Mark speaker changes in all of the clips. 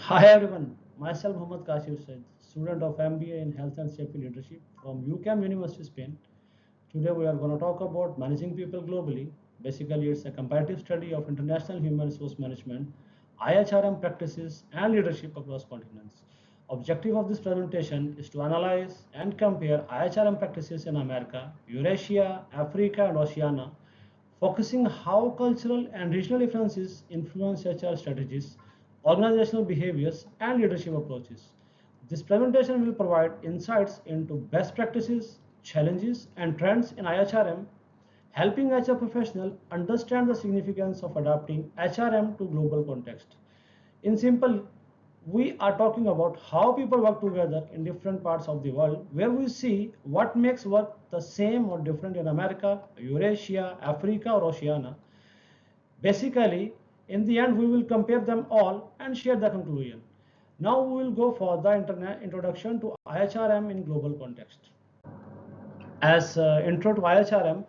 Speaker 1: Hi everyone, myself Mohammad Kashif Said, student of MBA in Health and Safety Leadership from UCAM University, Spain. Today we are going to talk about managing people globally. Basically, it's a comparative study of international human resource management, IHRM practices, and leadership across continents. Objective of this presentation is to analyze and compare IHRM practices in America, Eurasia, Africa, and Oceania, focusing how cultural and regional differences influence HR strategies, organizational behaviors, and leadership approaches. This presentation will provide insights into best practices, challenges, and trends in IHRM, helping HR professionals understand the significance of adapting HRM to global context. In simple, we are talking about how people work together in different parts of the world, where we see what makes work the same or different in America, Eurasia, Africa, or Oceania. Basically, in the end, we will compare them all and share the conclusion. Now we will go for the introduction to IHRM in global context. As intro to IHRM,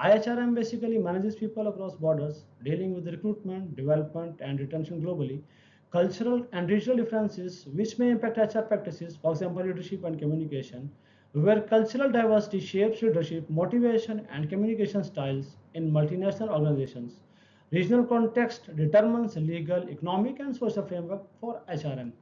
Speaker 1: IHRM basically manages people across borders, dealing with recruitment, development, and retention globally. Cultural and regional differences which may impact HR practices, for example, leadership and communication, where cultural diversity shapes leadership, motivation, and communication styles in multinational organizations. Regional context determines legal, economic, and social framework for HRM.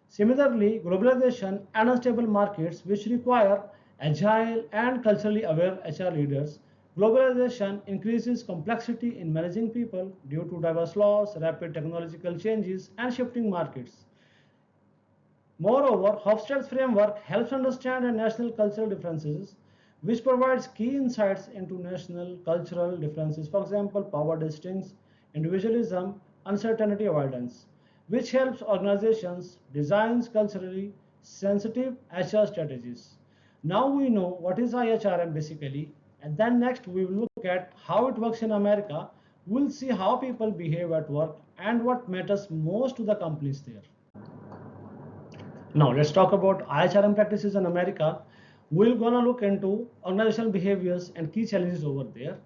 Speaker 1: Similarly, globalization and unstable markets, which require agile and culturally aware HR leaders, globalization increases complexity in managing people due to diverse laws, rapid technological changes, and shifting markets. Moreover, Hofstede's framework helps understand national cultural differences, which provides key insights into national cultural differences, for example, power distincts, individualism, uncertainty avoidance, which helps organizations design culturally sensitive HR strategies. Now we know what is IHRM basically, and then next we will look at how it works in America. We'll see how people behave at work and what matters most to the companies there. Now let's talk about IHRM practices in America. We're gonna look into organizational behaviors and key challenges over there.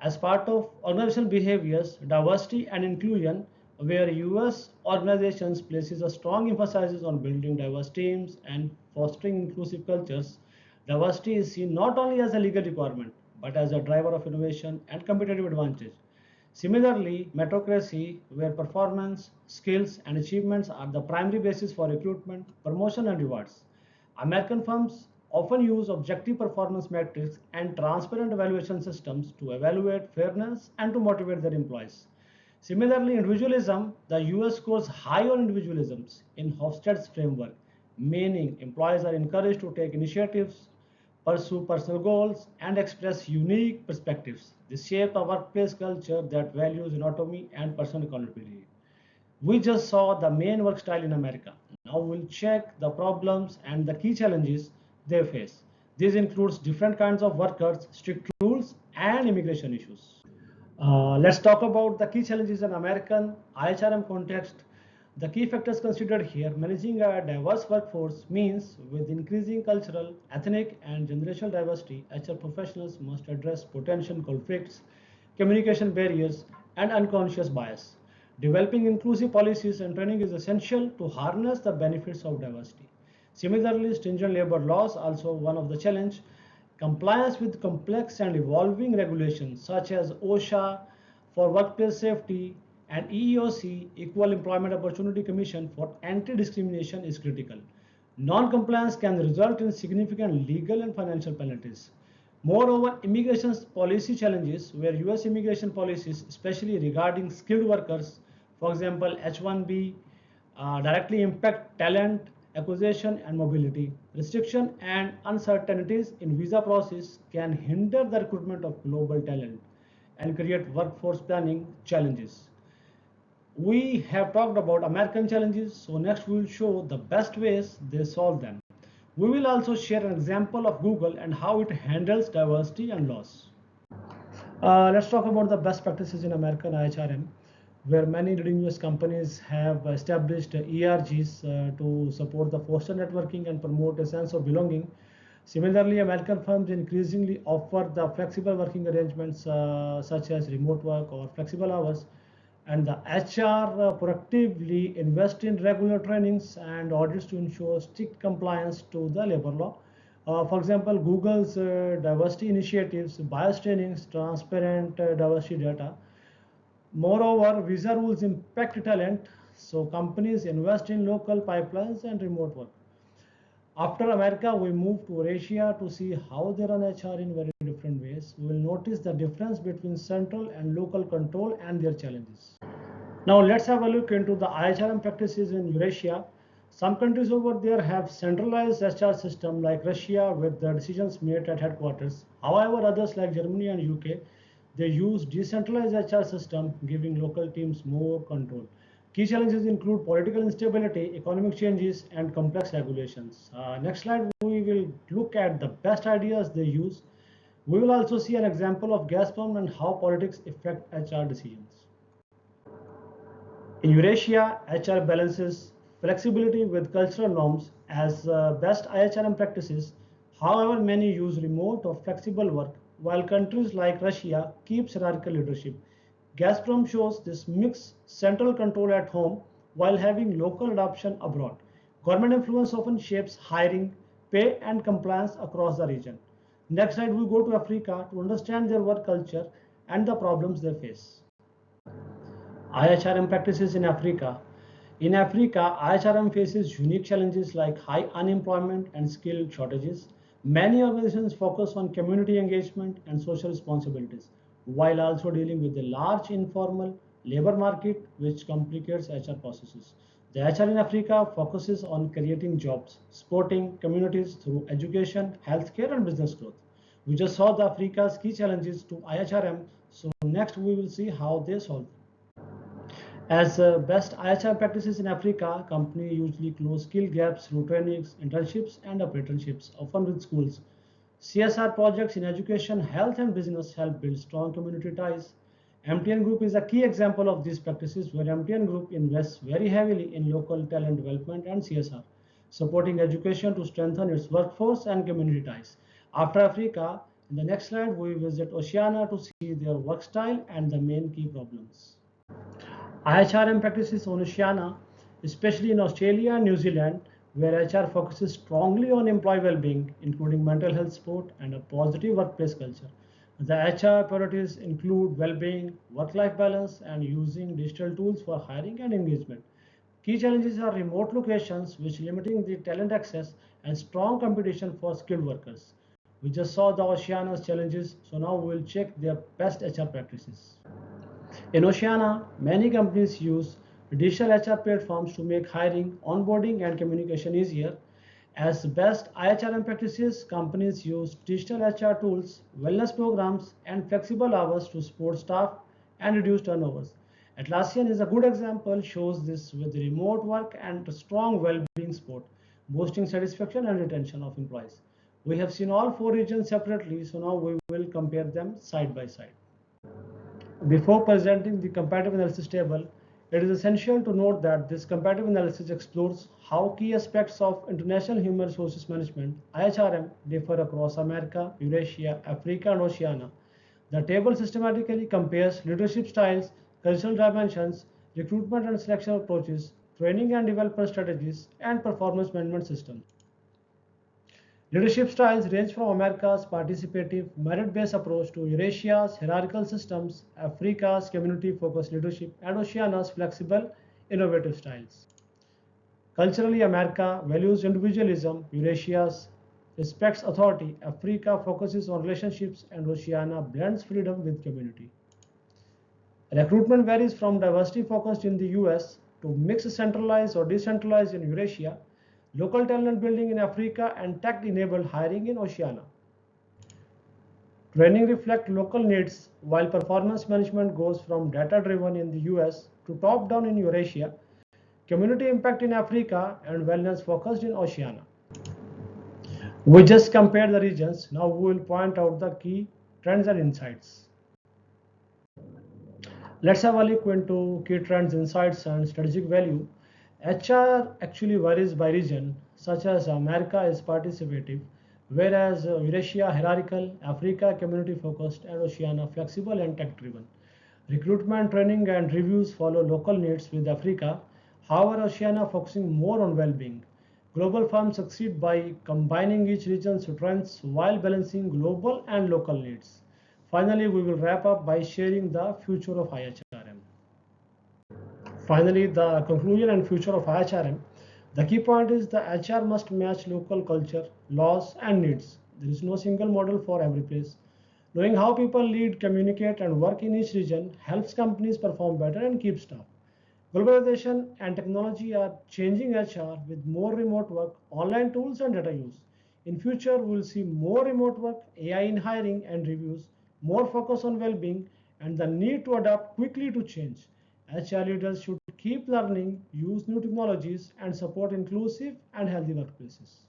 Speaker 1: As part of organizational behaviors, diversity and inclusion, where US organizations places a strong emphasis on building diverse teams and fostering inclusive cultures. Diversity is seen not only as a legal requirement, but as a driver of innovation and competitive advantage. Similarly, meritocracy, where performance, skills, and achievements are the primary basis for recruitment, promotion, and rewards. American firms often use objective performance metrics and transparent evaluation systems to evaluate fairness and to motivate their employees. Similarly, individualism, the US scores high on individualisms in Hofstede's framework, meaning employees are encouraged to take initiatives, pursue personal goals, and express unique perspectives. This shapes a workplace culture that values autonomy and personal accountability. We just saw the main work style in America. Now we'll check the problems and the key challenges they face. This includes different kinds of workers, strict rules, and immigration issues. Let's talk about the key challenges in American IHRM context. The key factors considered here: managing a diverse workforce means with increasing cultural, ethnic, and generational diversity, HR professionals must address potential conflicts, communication barriers, and unconscious bias. Developing inclusive policies and training is essential to harness the benefits of diversity. Similarly, stringent labor laws also one of the challenge. Compliance with complex and evolving regulations such as OSHA for workplace safety and EEOC Equal Employment Opportunity Commission for anti-discrimination is critical. Non-compliance can result in significant legal and financial penalties. Moreover, immigration policy challenges where US immigration policies, especially regarding skilled workers, for example H1B, directly impact talent acquisition and mobility. Restriction and uncertainties in visa process can hinder the recruitment of global talent and create workforce planning challenges. We have talked about American challenges, so next we will show the best ways they solve them. We will also share an example of Google and how it handles diversity and loss. Let's talk about the best practices in American IHRM, where many leading US companies have established ERGs to support the foster networking and promote a sense of belonging. Similarly, American firms increasingly offer the flexible working arrangements such as remote work or flexible hours, And the HR proactively invest in regular trainings and audits to ensure strict compliance to the labor law. For example, Google's diversity initiatives, bias trainings, transparent diversity data. Moreover, visa rules impact talent, so companies invest in local pipelines and remote work. After America, we move to Eurasia to see how they run HR in very different ways. We will notice the difference between central and local control and their challenges. Now let's have a look into the IHRM practices in Eurasia. Some countries over there have centralized HR system like Russia with the decisions made at headquarters. However, others like Germany and UK, they use decentralized HR system, giving local teams more control. Key challenges include political instability, economic changes, and complex regulations. Next slide, we will look at the best ideas they use. We will also see an example of Gazprom and how politics affect HR decisions. In Eurasia, HR balances flexibility with cultural norms as best IHRM practices. However, many use remote or flexible work, while countries like Russia keep hierarchical leadership. Gazprom shows this mixed central control at home while having local adoption abroad. Government influence often shapes hiring, pay, and compliance across the region. Next slide, we go to Africa to understand their work culture and the problems they face. IHRM practices in Africa. In Africa, IHRM faces unique challenges like high unemployment and skill shortages. Many organizations focus on community engagement and social responsibilities, while also dealing with the large informal labor market, which complicates HR processes. The HR in Africa focuses on creating jobs, supporting communities through education, healthcare, and business growth. We just saw the Africa's key challenges to IHRM, so next we will see how they solve them. As best IHR practices in Africa, companies usually close skill gaps through trainings, internships, and apprenticeships, often with schools. CSR projects in education, health, and business help build strong community ties. MTN Group is a key example of these practices where MTN Group invests very heavily in local talent development and CSR, supporting education to strengthen its workforce and community ties. After Africa, in the next slide, we visit Oceania to see their work style and the main key problems. IHRM practices on Oceania, especially in Australia and New Zealand, where HR focuses strongly on employee well-being, including mental health support and a positive workplace culture. The HR priorities include well-being, work-life balance, and using digital tools for hiring and engagement. Key challenges are remote locations, which limiting the talent access, and strong competition for skilled workers. We just saw the Oceania's challenges, so now we will check their best HR practices. In Oceania, many companies use digital HR platforms to make hiring, onboarding, and communication easier. As best IHRM practices, companies use digital HR tools, wellness programs, and flexible hours to support staff and reduce turnovers. Atlassian is a good example, shows this with remote work and strong well-being support, boosting satisfaction and retention of employees. We have seen all four regions separately, so now we will compare them side by side. Before presenting the comparative analysis table, it is essential to note that this comparative analysis explores how key aspects of international human resources management (IHRM) differ across America, Eurasia, Africa, and Oceania. The table systematically compares leadership styles, cultural dimensions, recruitment and selection approaches, training and development strategies, and performance management systems. Leadership styles range from America's participative, merit-based approach to Eurasia's hierarchical systems, Africa's community-focused leadership, and Oceania's flexible, innovative styles. Culturally, America values individualism, Eurasia respects authority, Africa focuses on relationships, and Oceania blends freedom with community. Recruitment varies from diversity focused in the US to mixed centralized or decentralized in Eurasia, local talent building in Africa, and tech-enabled hiring in Oceania. Training reflects local needs, while performance management goes from data-driven in the US to top-down in Eurasia, community impact in Africa, and wellness focused in Oceania. We just compared the regions. Now we will point out the key trends and insights. Let's have a look into key trends, insights, and strategic value. HR actually varies by region, such as America is participative, whereas Eurasia hierarchical, Africa community focused, and Oceania flexible and tech driven. Recruitment, training, and reviews follow local needs with Africa. However, Oceania focusing more on well-being. Global firms succeed by combining each region's strengths while balancing global and local needs. Finally, we will wrap up by sharing the future of IHRM. Finally, the conclusion and future of IHRM. The key point is the HR must match local culture, laws, and needs. There is no single model for every place. Knowing how people lead, communicate, and work in each region helps companies perform better and keep staff. Globalization and technology are changing HR with more remote work, online tools, and data use. In future, we will see more remote work, AI in hiring and reviews, more focus on well-being, and the need to adapt quickly to change. HR leaders should keep learning, use new technologies, and support inclusive and healthy workplaces.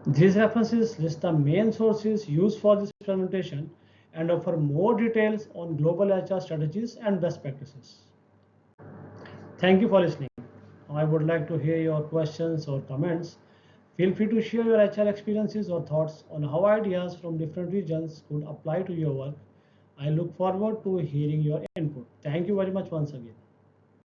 Speaker 1: These references list the main sources used for this presentation and offer more details on global HR strategies and best practices. Thank you for listening. I would like to hear your questions or comments. Feel free to share your HR experiences or thoughts on how ideas from different regions could apply to your work. I look forward to hearing your input. Thank you very much once again.